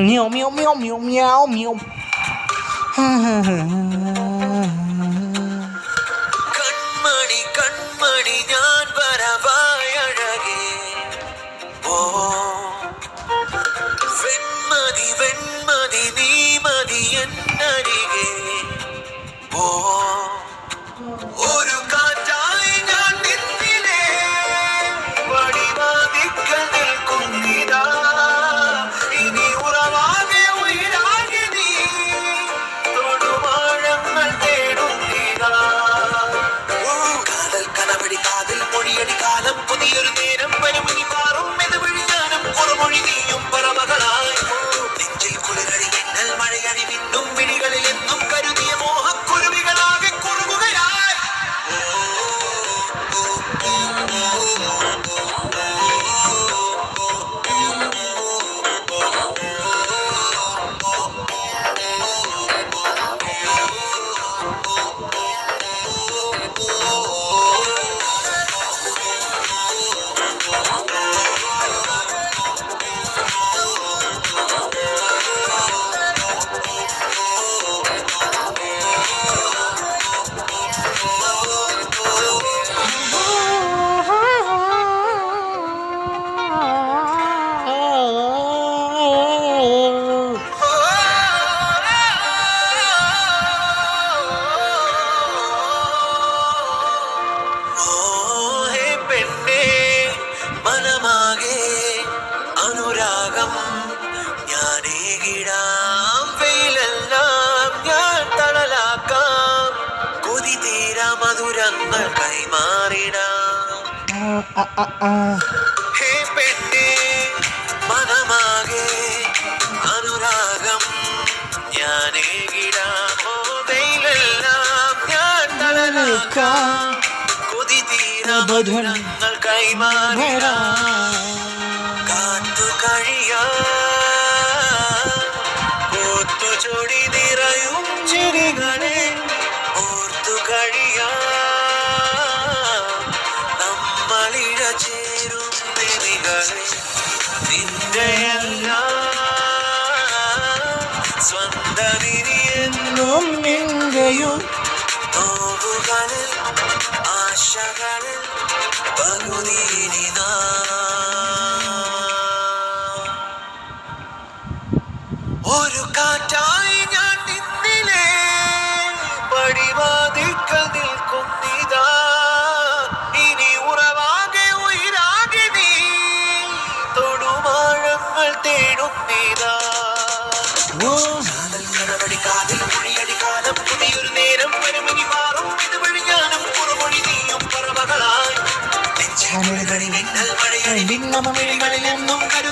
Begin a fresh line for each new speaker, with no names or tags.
Meow meow meow meow meow meow.
കൺമണി കൺമണി ഞാൻ വരവായഴകേ ഓ വെൺമതി വെൺമതി നീ മതി എന്നരികെ ഓ ഒരു കാറ്റായി ഞാൻ നിന്നിലേ വടിവാതിക്കൽ നിൽക്കുന്നിതാ ഇനി ഉറവാകെ ഉയരാകെ നീ തൊടുവാഴങ്ങൾ തേടുന്നിതാ കാതൽ കനവടി കാതിൽ മൊഴിയടി കാലം പുതിയൊരു നേരം പരുമണി മാറും ഇത് വിഴിഞ്ഞാനും കുറമൊഴി നീയും പറമകളായി നെഞ്ചിൽ കുളിരടി മിന്നൽ മഴയടി മിന്നും മിഴികളിൽ എന്നും കരുതിയ മോഹക്കുരുവികളാകെ കുറുകുകയായി മനമാകെ അനുരാഗം ഞാനേകിടാം വെയിലെല്ലാം ഞാൻ തണലാക്കാം കൊതി തീരാ മധുരങ്ങൾ കൈമാറിടാം ഹേ പെണ്ണേ മനമാകെ അനുരാഗം ഞാനേകിടാം വെയിലെല്ലാം ഞാൻ തണലാക്കാം കൊതി തീരാ മധുരങ്ങൾ കൈമാറിടാം കാത്തു കഴിയാ ഓർത്തു ചൊടി നിറയും ചിരികളെ ഓർത്തു കഴിയാ നമ്മളിഴ ചേരും നിമികളെ നിന്റെയെല്ലാം സ്വന്തമിനിയെന്നും നിന്റെയും നോവുകളിൽ ആശകളിൽ പകുതിയിനിതാ ഒരു കാറ്റായി ഞാൻ നിന്നിലേ പടിവാതിക്കൽ നിൽക്കുന്നിതാ ഇനി ഉറവാകെ ഉയരാകെ നീ തൊടുവാഴങ്ങൾ തേടുന്നിതാ കടവടി കാതിൽ മൊഴിയടി കാലം പുതിയൊരു നേരം പരുമണി മാറും ഇത് വിഴിഞ്ഞാനും കുറമൊഴി നീയും പറവകളായി നെഞ്ചിൽ മിന്നൽ മഴയടി മിഴികളിൽ എന്നും കരു